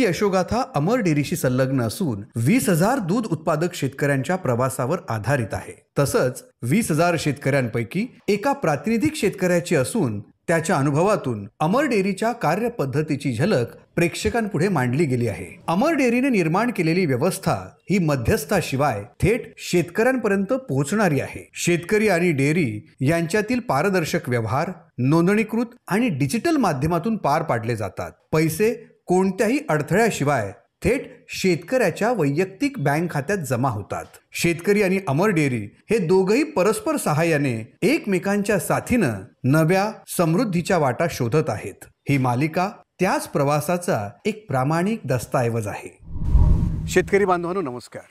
यशोगाथा अमर डेअरीशी संलग्न असून 20,000 दूध उत्पादक शेतकऱ्यांच्या प्रवासावर आधारित आहे। तसंच 20,000 शेतकऱ्यांपैकी एका प्रातिनिधिक शेतकऱ्याची असून त्याच्या अनुभवातून अमर डेअरीच्या कार्यपद्धतीची झलक प्रेक्षकांपुढे मांडली गेली आहे। अमर डेअरीने निर्माण केलेली व्यवस्था ही मध्यस्थाशिवाय थेट शेतकऱ्यांपर्यंत पोहोचणारी आहे। शेतकरी आणि डेअरी यांच्यातील पारदर्शक व्यवहार नोंदणीकृत आणि डिजिटल माध्यमातून पार पाडले जातात। पैसे कोणत्याही अडथळ्याशिवाय थेट शेतकऱ्याच्या वैयक्तिक बँक खात्यात जमा होतात। शेतकरी आणि अमर डेअरी हे दोघंही परस्पर सहाय्याने एकमेकांच्या साथीनं नव्या समृद्धीच्या वाटा शोधत आहेत। ही मालिका त्याच प्रवासाचा एक प्रामाणिक दस्तऐवज आहे। शेतकरी बांधवांनो नमस्कार।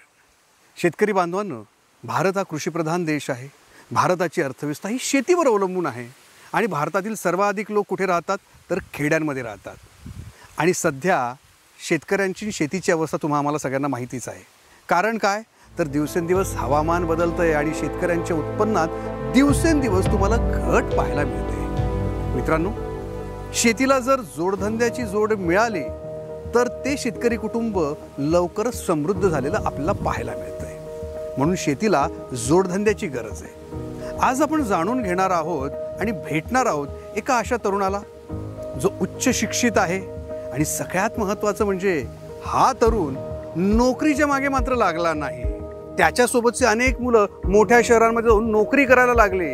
शेतकरी बांधवांनो, भारत हा कृषीप्रधान देश आहे। भारताची अर्थव्यवस्था ही शेतीवर अवलंबून आहे आणि भारतातील सर्वाधिक लोक कुठे राहतात तर खेड्यांमध्ये राहतात। आणि सध्या शेतकऱ्यांची शेतीची अवस्था आम्हाला सगळ्यांना माहितीच आहे। कारण काय तर दिवसेंदिवस हवामान बदलतंय आणि शेतकऱ्यांच्या उत्पन्नात दिवसेंदिवस तुम्हाला घट पाहायला मिळते। मित्रांनो, शेतीला जर जोडधंद्याची जोड मिळाली तर ते शेतकरी कुटुंब लवकरच समृद्ध झालेलं आपल्याला पाहायला मिळतंय। म्हणून शेतीला जोडधंद्याची गरज आहे। आज आपण जाणून घेणार आहोत आणि भेटणार आहोत एका अशा तरुणाला जो उच्च शिक्षित आहे आणि सगळ्यात महत्त्वाचं म्हणजे हा तरुण नोकरीच्या मागे मात्र लागला नाही। त्याच्यासोबतचे अनेक मुलं मोठ्या शहरांमध्ये जाऊन नोकरी करायला लागले।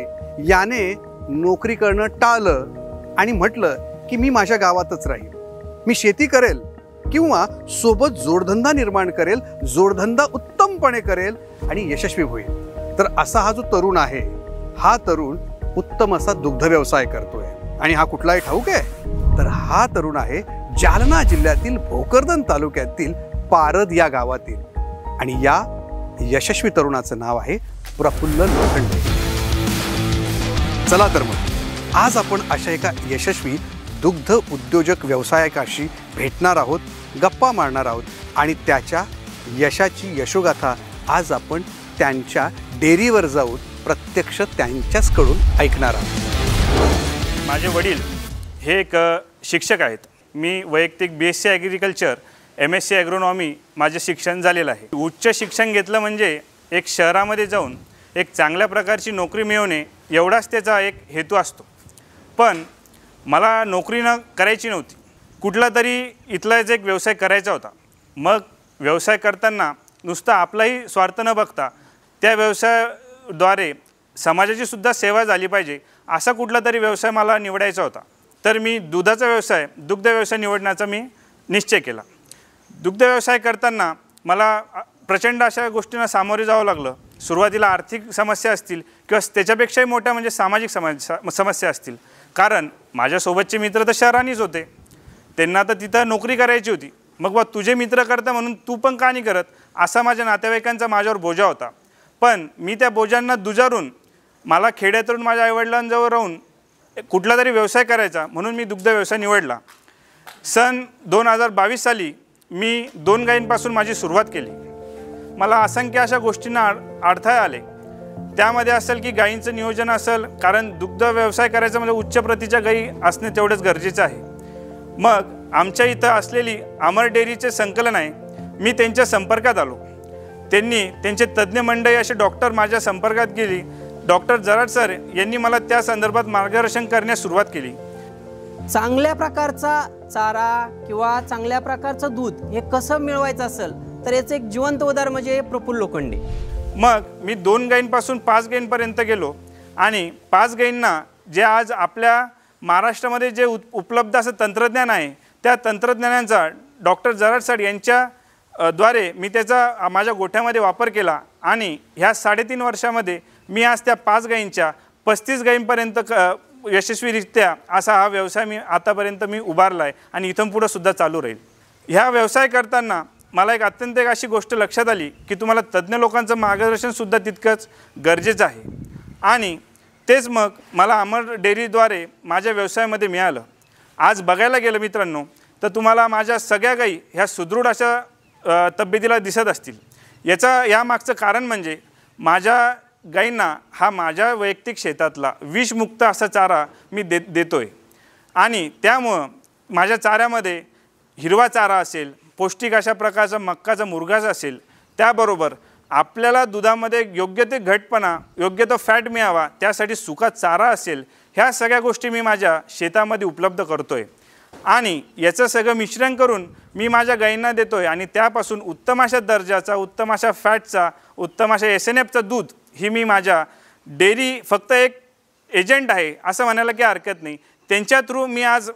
याने नोकरी करणं टाळलं आणि म्हटलं की मी माझ्या गावातच राहील, मी शेती करेल किंवा सोबत जोडधंदा निर्माण करेल, जोडधंदा उत्तमपणे करेल आणि यशस्वी होईल। तर असा हा जो तरुण आहे, हा तरुण उत्तम असा दुग्ध व्यवसाय करतोय। आणि हा कुठलाही ठाऊक आहे तर हा तरुण आहे जालना जिल्ह्यातील भोकरदन तालुक्यातील पारद या गावातील। आणि या यशस्वी तरुणाचं नाव आहे प्रफुल्ल लोखंडे। चला तर मग आज आपण अशा एका यशस्वी दुग्ध उद्योजक व्यवसायकाशी भेटणार आहोत, गप्पा मारणार आहोत आणि त्याच्या यशाची यशोगाथा आज आपण त्यांच्या डेअरीवर जाऊन प्रत्यक्ष त्यांच्याचकडून ऐकणार आहोत। माझे वडील हे एक शिक्षक आहेत। मी वैयक्तिक BSc ॲग्रिकल्चर MSc ॲग्रोनॉमी माझे शिक्षण झालेलं आहे। उच्च शिक्षण घेतलं म्हणजे एक शहरामध्ये जाऊन एक चांगल्या प्रकारची नोकरी मिळवणे एवढाच त्याचा एक हेतू असतो। पण मला नोकरी करायची नव्हती, कुठला तरी इथलाच एक व्यवसाय करायचा होता। मग व्यवसाय करताना नुसता आपलाही स्वार्थ न बघता त्या व्यवसायाद्वारे समाजाची सुद्धा सेवा झाली पाहिजे असा कुठला तरी व्यवसाय मला निवडायचा होता। तर मी दुग्ध व्यवसाय निवडण्याचा मी निश्चय केला। दुग्ध व्यवसाय करताना मला प्रचंड अशा गोष्टींना सामोरे जावं लागलं। सुरुवातीला आर्थिक समस्या असतील किंवा त्याच्यापेक्षाही मोठ्या म्हणजे सामाजिक समस्या असतील। कारण माझ्यासोबतचे मित्र तर शहरांनीच होते, त्यांना तर तिथं नोकरी करायची होती। मग बा तुझे मित्र करता म्हणून तू पण का नाही करत, असा माझ्या नातेवाईकांचा माझ्यावर बोजा होता। पण मी त्या बोजांना दुजारून मला खेड्यातून माझ्या आईवडिलांजवळ राहून कुठला तरी व्यवसाय करायचा म्हणून मी दुग्ध व्यवसाय निवडला। सन 2022 साली मी 2 गायींपासून माझी सुरुवात केली। मला असंख्य अशा गोष्टींना अडथळे आले। त्यामध्ये असेल की गायींचं नियोजन असेल, कारण दुग्ध व्यवसाय करायचं म्हणजे उच्च प्रतीच्या गायी असणे तेवढंच गरजेचं आहे। मग आमच्या इथं असलेली अमर डेअरीचे संकलन आहे, मी त्यांच्या संपर्कात आलो। त्यांनी त्यांचे तज्ज्ञ मंडळी असे डॉक्टर माझ्या संपर्कात गेली। डॉक्टर जराड सर यांनी मला त्या संदर्भात मार्गदर्शन करण्यास सुरुवात केली। चांगल्या प्रकारचा चारा किंवा चांगल्या प्रकारचं दूध हे कसं मिळवायचं असेल तर याचं एक जिवंत उदाहरण म्हणजे प्रफुल्ल लोखंडे। मग मी 2 गायींपासून 5 गायींपर्यंत गेलो आणि 5 गायींना जे आज आपल्या महाराष्ट्रामध्ये जे उपलब्ध असं तंत्रज्ञान आहे, त्या तंत्रज्ञानाचा डॉक्टर जराड सर यांच्या द्वारे मी त्याचा माझ्या गोठ्यामध्ये वापर केला आणि ह्या 3.5 वर्षामध्ये मी आज त्या 5 गायींच्या 35 गायींपर्यंत यशस्वीरित्या असा हा व्यवसाय मी आतापर्यंत उभारला आहे आणि इथून पुढे सुद्धा चालू राहील। ह्या व्यवसाय करताना मला एक अत्यंत अशी गोष्ट लक्षात आली की तुम्हाला तज्ज्ञ लोकांचं मार्गदर्शन सुद्धा तितकंच गरजेचं आहे आणि तेच मग मला अमर डेअरीद्वारे माझ्या व्यवसायामध्ये मिळालं। आज बघायला गेलं मित्रांनो तर तुम्हाला माझ्या सगळ्या गायी ह्या सुदृढ अशा तब्येतीला दिसत असतील। यामागचं कारण म्हणजे माझ्या गायींना हा माझ्या वैयक्तिक शेतातला विषमुक्त असा चारा मी देतोय आणि त्यामुळं माझ्या चाऱ्यामध्ये हिरवा चारा असेल, पौष्टिक अशा प्रकारचा मक्काचा मुरघास असेल, त्याबरोबर आपल्याला दुधामध्ये योग्य ते घटपणा, योग्य तो फॅट मिळावा त्यासाठी सुका चारा असेल, ह्या सगळ्या गोष्टी मी माझ्या शेतामध्ये उपलब्ध करतो आहे आणि याचं सगळं मिश्रण करून मी माझ्या गायींना देतो आहे आणि त्यापासून उत्तम अशा दर्जाचा, उत्तम अशा फॅटचा, उत्तम अशा SNFचं दूध ही मी माझ्या डेअरी फक्त एक एजंट आहे असं म्हणायला काही हरकत नाही, त्यांच्या थ्रू मी आज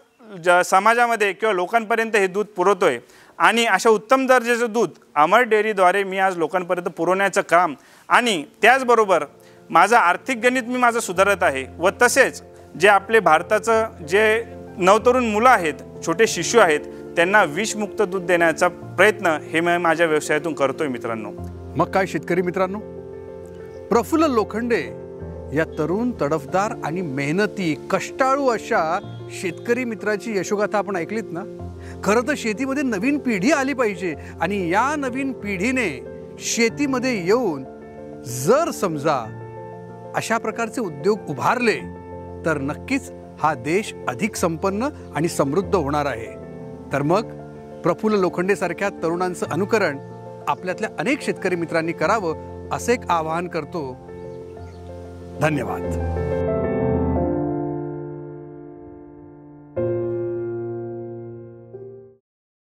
समाजामध्ये किंवा लोकांपर्यंत हे दूध पुरवतो आहे आणि अशा उत्तम दर्जाचं दूध अमर डेअरीद्वारे मी आज लोकांपर्यंत पुरवण्याचं काम आणि त्याचबरोबर माझं आर्थिक गणित मी माझं सुधारत आहे व तसेच जे आपले भारताचं जे नवतरुण मुलं आहेत, छोटे शिशु आहेत, त्यांना विषमुक्त दूध देण्याचा प्रयत्न हे मी माझ्या व्यवसायातून करतोय मित्रांनो. मग काय शेतकरी मित्रांनो, प्रफुल्ल लोखंडे या तरुण, तडफदार आणि मेहनती, कष्टाळू अशा शेतकरी मित्राची यशोगाथा आपण ऐकलीत ना. खरं तर शेतीमध्ये नवीन पिढी आली पाहिजे आणि या नवीन पिढीने शेतीमध्ये येऊन जर समजा अशा प्रकारचे उद्योग उभारले तर नक्कीच हा देश अधिक संपन्न आणि समृद्ध होणार आहे. तर मग प्रफुल्ल लोखंडे सारख्या तरुणांचं अनुकरण आपल्यातल्या अनेक शेतकरी मित्रांनी करावं असं एक आवाहन करतो. धन्यवाद.